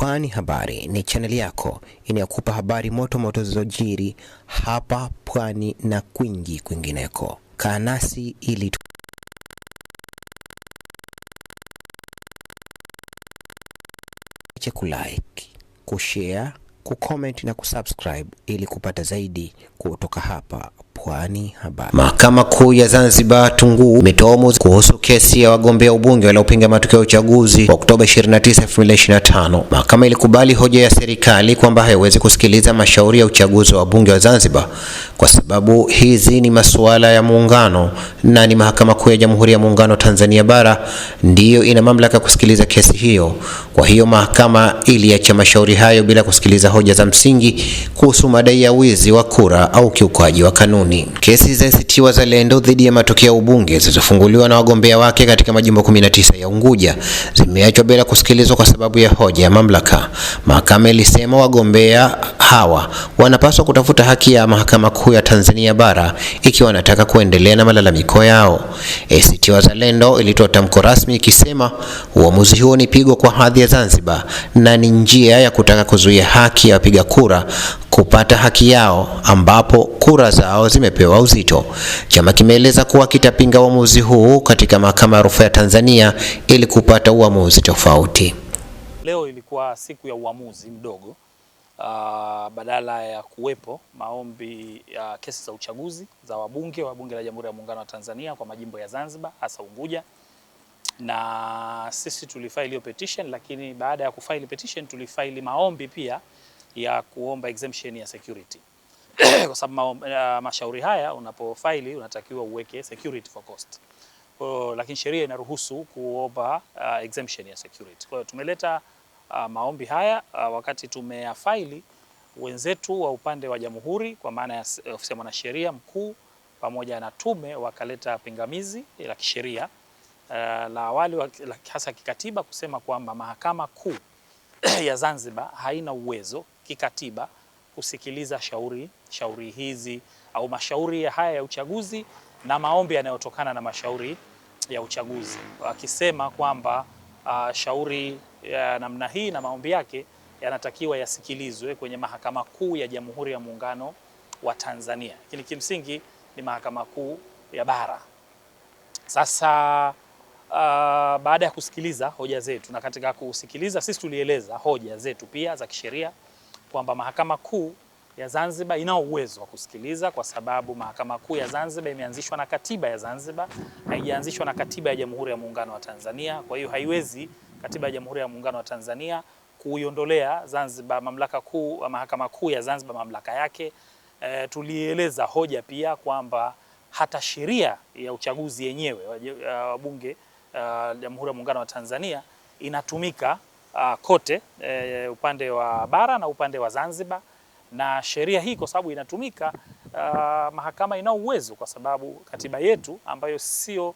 Pwani Habari ni chaneli yako inayokupa habari moto moto zilizojiri hapa Pwani na kwingineko. Kaa nasi ili kulike, kushare, kucomment na kusubscribe ili kupata zaidi kutoka hapa Pwani Habari. Mahakama Kuu ya Zanzibar Tunguu imetoa uamuzi kuhusu kesi ya wagombea ubunge waliopinga matokeo ya uchaguzi wa Oktoba 29, 2025. Mahakama ilikubali hoja ya serikali kwamba haiwezi kusikiliza mashauri ya uchaguzi wa wabunge wa Zanzibar kwa sababu hizi ni masuala ya muungano na ni Mahakama Kuu ya Jamhuri ya Muungano wa Tanzania bara ndiyo ina mamlaka kusikiliza kesi hiyo. Kwa hiyo mahakama iliacha mashauri hayo bila kusikiliza hoja za msingi kuhusu madai ya wizi wa kura au kiukaji wa kanuni. Kesi za ACT Wazalendo dhidi ya matokeo ya ubunge zilizofunguliwa na wagombea wake katika majimbo 19 ya Unguja zimeachwa bila kusikilizwa kwa sababu ya hoja ya mamlaka. Mahakama ilisema wagombea hawa wanapaswa kutafuta haki ya Mahakama Kuu ya Tanzania bara ikiwa wanataka kuendelea na malalamiko yao. ACT Wazalendo ilitoa tamko rasmi ikisema uamuzi huo ni pigo kwa hadhi ya Zanzibar na ni njia ya kutaka kuzuia haki ya wapiga kura kupata haki yao ambapo kura zao zimepewa uzito. Chama kimeeleza kuwa kitapinga uamuzi huu katika Mahakama ya Rufaa ya Tanzania ili kupata uamuzi tofauti. Leo ilikuwa siku ya uamuzi mdogo. Badala ya kuwepo maombi ya kesi za uchaguzi za wabunge wa Bunge la Jamhuri ya Muungano wa Tanzania kwa majimbo ya Zanzibar hasa Unguja, na sisi tulifaili hiyo petition, lakini baada ya kufaili petition tulifaili maombi pia ya kuomba exemption ya security kwa sababu mashauri haya unapofaili unatakiwa uweke security for cost. Lakini sheria inaruhusu kuomba exemption ya security. Kwa hiyo tumeleta maombi haya wakati tumeyafaili, wenzetu wa upande wa Jamhuri kwa maana ya ofisi ya mwanasheria mkuu pamoja na tume wakaleta pingamizi la kisheria la awali hasa kikatiba kusema kwamba Mahakama Kuu ya Zanzibar haina uwezo kikatiba kusikiliza shauri hizi au mashauri haya ya uchaguzi na maombi yanayotokana na mashauri ya uchaguzi, akisema kwamba shauri ya namna hii na maombi yake yanatakiwa yasikilizwe kwenye Mahakama Kuu ya Jamhuri ya Muungano wa Tanzania. Lakini kimsingi ni Mahakama Kuu ya bara. Sasa baada ya kusikiliza hoja zetu, na katika kusikiliza sisi tulieleza hoja zetu pia za kisheria kwamba Mahakama Kuu ya Zanzibar ina uwezo wa kusikiliza kwa sababu Mahakama Kuu ya Zanzibar imeanzishwa na katiba ya Zanzibar, haijaanzishwa na katiba ya Jamhuri ya Muungano wa Tanzania. Kwa hiyo haiwezi katiba ya Jamhuri ya Muungano wa Tanzania kuiondolea Zanzibar mamlaka kuu, Mahakama Kuu ya Zanzibar mamlaka yake. Tulieleza hoja pia kwamba hata sheria ya uchaguzi yenyewe wa bunge Jamhuri ya Muungano wa Tanzania inatumika kote upande wa bara na upande wa Zanzibar, na sheria hii kwa sababu inatumika mahakama ina uwezo kwa sababu katiba yetu ambayo sio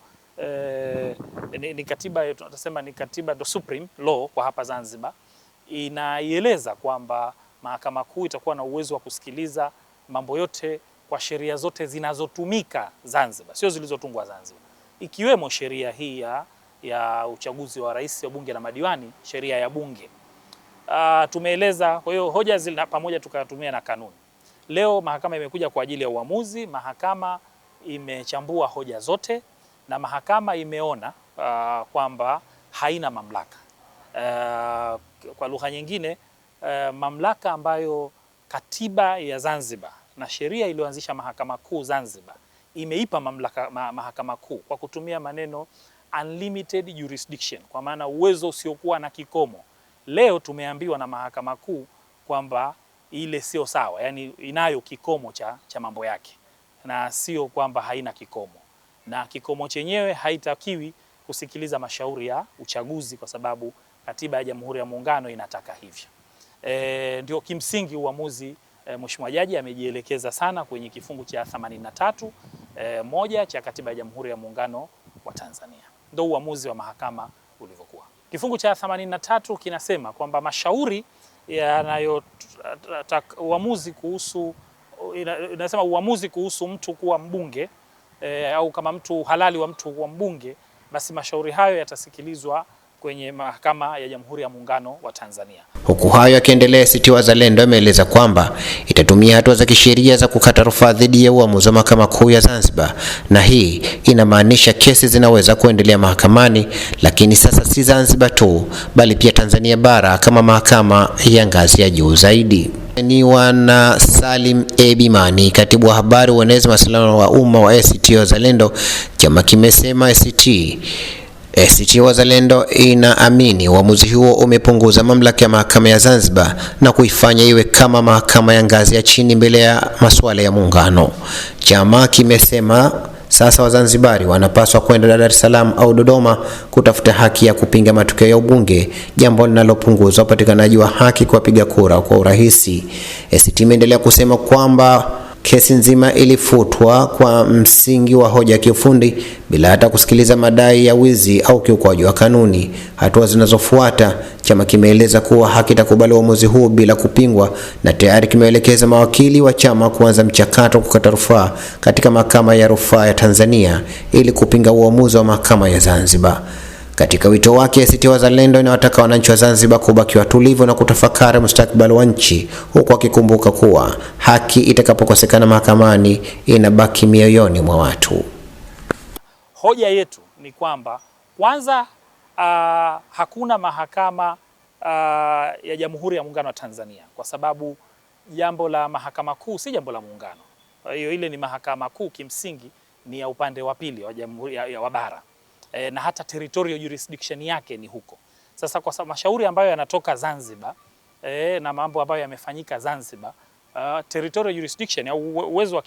ni katiba, tunasema ni katiba the supreme law kwa hapa Zanzibar, inaieleza kwamba Mahakama Kuu itakuwa na uwezo wa kusikiliza mambo yote kwa sheria zote zinazotumika Zanzibar, sio zilizotungwa Zanzibar, ikiwemo sheria hii ya uchaguzi wa rais wa bunge na madiwani, sheria ya bunge. Tumeeleza, kwa hiyo hoja zile pamoja tukatumia na kanuni. Leo mahakama imekuja kwa ajili ya uamuzi. Mahakama imechambua hoja zote na mahakama imeona kwamba haina mamlaka. Kwa lugha nyingine, mamlaka ambayo katiba ya Zanzibar na sheria iliyoanzisha Mahakama Kuu Zanzibar imeipa mamlaka Mahakama Kuu kwa kutumia maneno unlimited jurisdiction, kwa maana uwezo usiokuwa na kikomo. Leo tumeambiwa na Mahakama Kuu kwamba ile sio sawa, yani inayo kikomo cha mambo yake na sio kwamba haina kikomo, na kikomo chenyewe haitakiwi kusikiliza mashauri ya uchaguzi kwa sababu katiba ya Jamhuri ya Muungano inataka hivyo. Ndio kimsingi uamuzi. Mheshimiwa Jaji amejielekeza sana kwenye kifungu cha 83 moja cha katiba ya Jamhuri ya Muungano wa Tanzania. Ndio uamuzi wa mahakama ulivyokuwa. Kifungu cha 83 kinasema kwamba mashauri uamuzi kuhusu mtu kuwa mbunge au kama mtu halali wa mtu kuwa mbunge, basi mashauri hayo yatasikilizwa kwenye mahakama ya Jamhuri ya Muungano wa Tanzania. Huku hayo yakiendelea, ACT Wazalendo imeeleza kwamba itatumia hatua za kisheria za kukata rufaa dhidi ya uamuzi wa Mahakama Kuu ya Zanzibar, na hii inamaanisha kesi zinaweza kuendelea mahakamani, lakini sasa si Zanzibar tu bali pia Tanzania bara kama mahakama ya ngazi ya juu zaidi. Ni wana Salim Ebimani, katibu wa habari uenezi mawasiliano wa umma wa ACT Wazalendo. Chama kimesema ACT Wazalendo inaamini uamuzi huo umepunguza mamlaka ya mahakama ya Zanzibar na kuifanya iwe kama mahakama ya ngazi ya chini mbele ya masuala ya muungano. Chama kimesema sasa Wazanzibari wanapaswa kwenda Dar es Salaam au Dodoma kutafuta haki ya kupinga matokeo ya ubunge, jambo linalopunguza upatikanaji wa haki kwa wapiga kura kwa urahisi. ACT imeendelea kusema kwamba kesi nzima ilifutwa kwa msingi wa hoja ya kiufundi bila hata kusikiliza madai ya wizi au kiukwaji wa kanuni. Hatua zinazofuata, chama kimeeleza kuwa hakitakubali uamuzi huu bila kupingwa na tayari kimeelekeza mawakili wa chama kuanza mchakato wa kukata rufaa katika mahakama ya rufaa ya Tanzania ili kupinga uamuzi wa mahakama ya Zanzibar. Katika wito wake, ACT Wazalendo inawataka wananchi wa Zanzibar kubaki watulivu na kutafakari mustakabali wa nchi, huku akikumbuka kuwa haki itakapokosekana mahakamani inabaki mioyoni mwa watu. Hoja yetu ni kwamba kwanza, hakuna mahakama ya Jamhuri ya Muungano wa Tanzania, kwa sababu jambo la Mahakama Kuu si jambo la muungano. Kwa hiyo ile ni Mahakama Kuu kimsingi ni ya upande wa pili wa Jamhuri ya bara. Na hata territorial jurisdiction yake ni huko. Sasa kwa sababu mashauri ambayo yanatoka Zanzibar na mambo ambayo yamefanyika Zanzibar, territorial jurisdiction au uwezo wa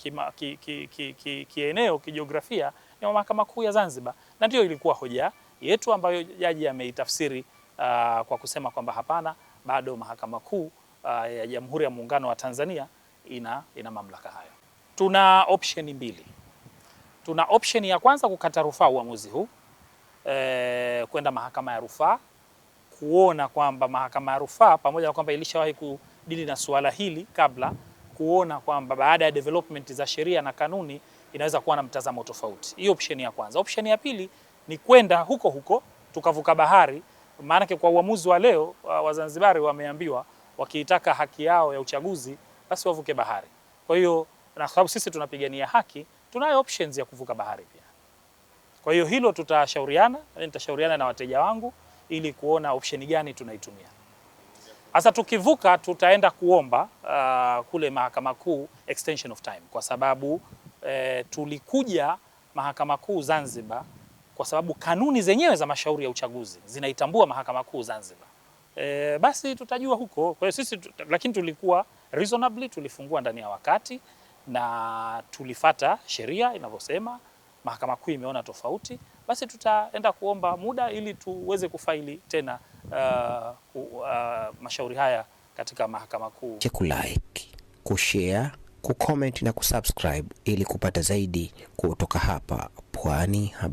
kieneo kijiografia ni wa Mahakama Kuu ya Zanzibar, na ndio ilikuwa hoja yetu ambayo jaji ameitafsiri kwa kusema kwamba hapana, bado Mahakama Kuu ya Jamhuri ya Muungano wa Tanzania ina mamlaka hayo. Tuna option mbili. Tuna option ya kwanza kukata rufaa uamuzi huu, kwenda mahakama ya rufaa, kuona kwamba mahakama ya rufaa pamoja na kwamba ilishawahi kudili na suala hili kabla, kuona kwamba baada ya development za sheria na kanuni inaweza kuwa na mtazamo tofauti. Hiyo option ya kwanza. Option ya pili ni kwenda huko tukavuka bahari, maana kwa uamuzi wa leo Wazanzibari wameambiwa wakiitaka haki yao ya uchaguzi basi wavuke bahari. Kwa hiyo na sababu sisi tunapigania haki, tunayo options ya kuvuka bahari pia. Kwa hiyo hilo nitashauriana na wateja wangu ili kuona option gani tunaitumia. Sasa tukivuka tutaenda kuomba kule Mahakama Kuu extension of time, kwa sababu tulikuja Mahakama Kuu Zanzibar kwa sababu kanuni zenyewe za mashauri ya uchaguzi zinaitambua Mahakama Kuu Zanzibar. Basi tutajua huko. Kwa hiyo sisi lakini tulikuwa reasonably, tulifungua ndani ya wakati na tulifata sheria inavyosema. Mahakama Kuu imeona tofauti, basi tutaenda kuomba muda ili tuweze kufaili tena mashauri haya katika Mahakama Kuu. Kulike, kushare, kucomment na kusubscribe ili kupata zaidi kutoka hapa Pwani Habari.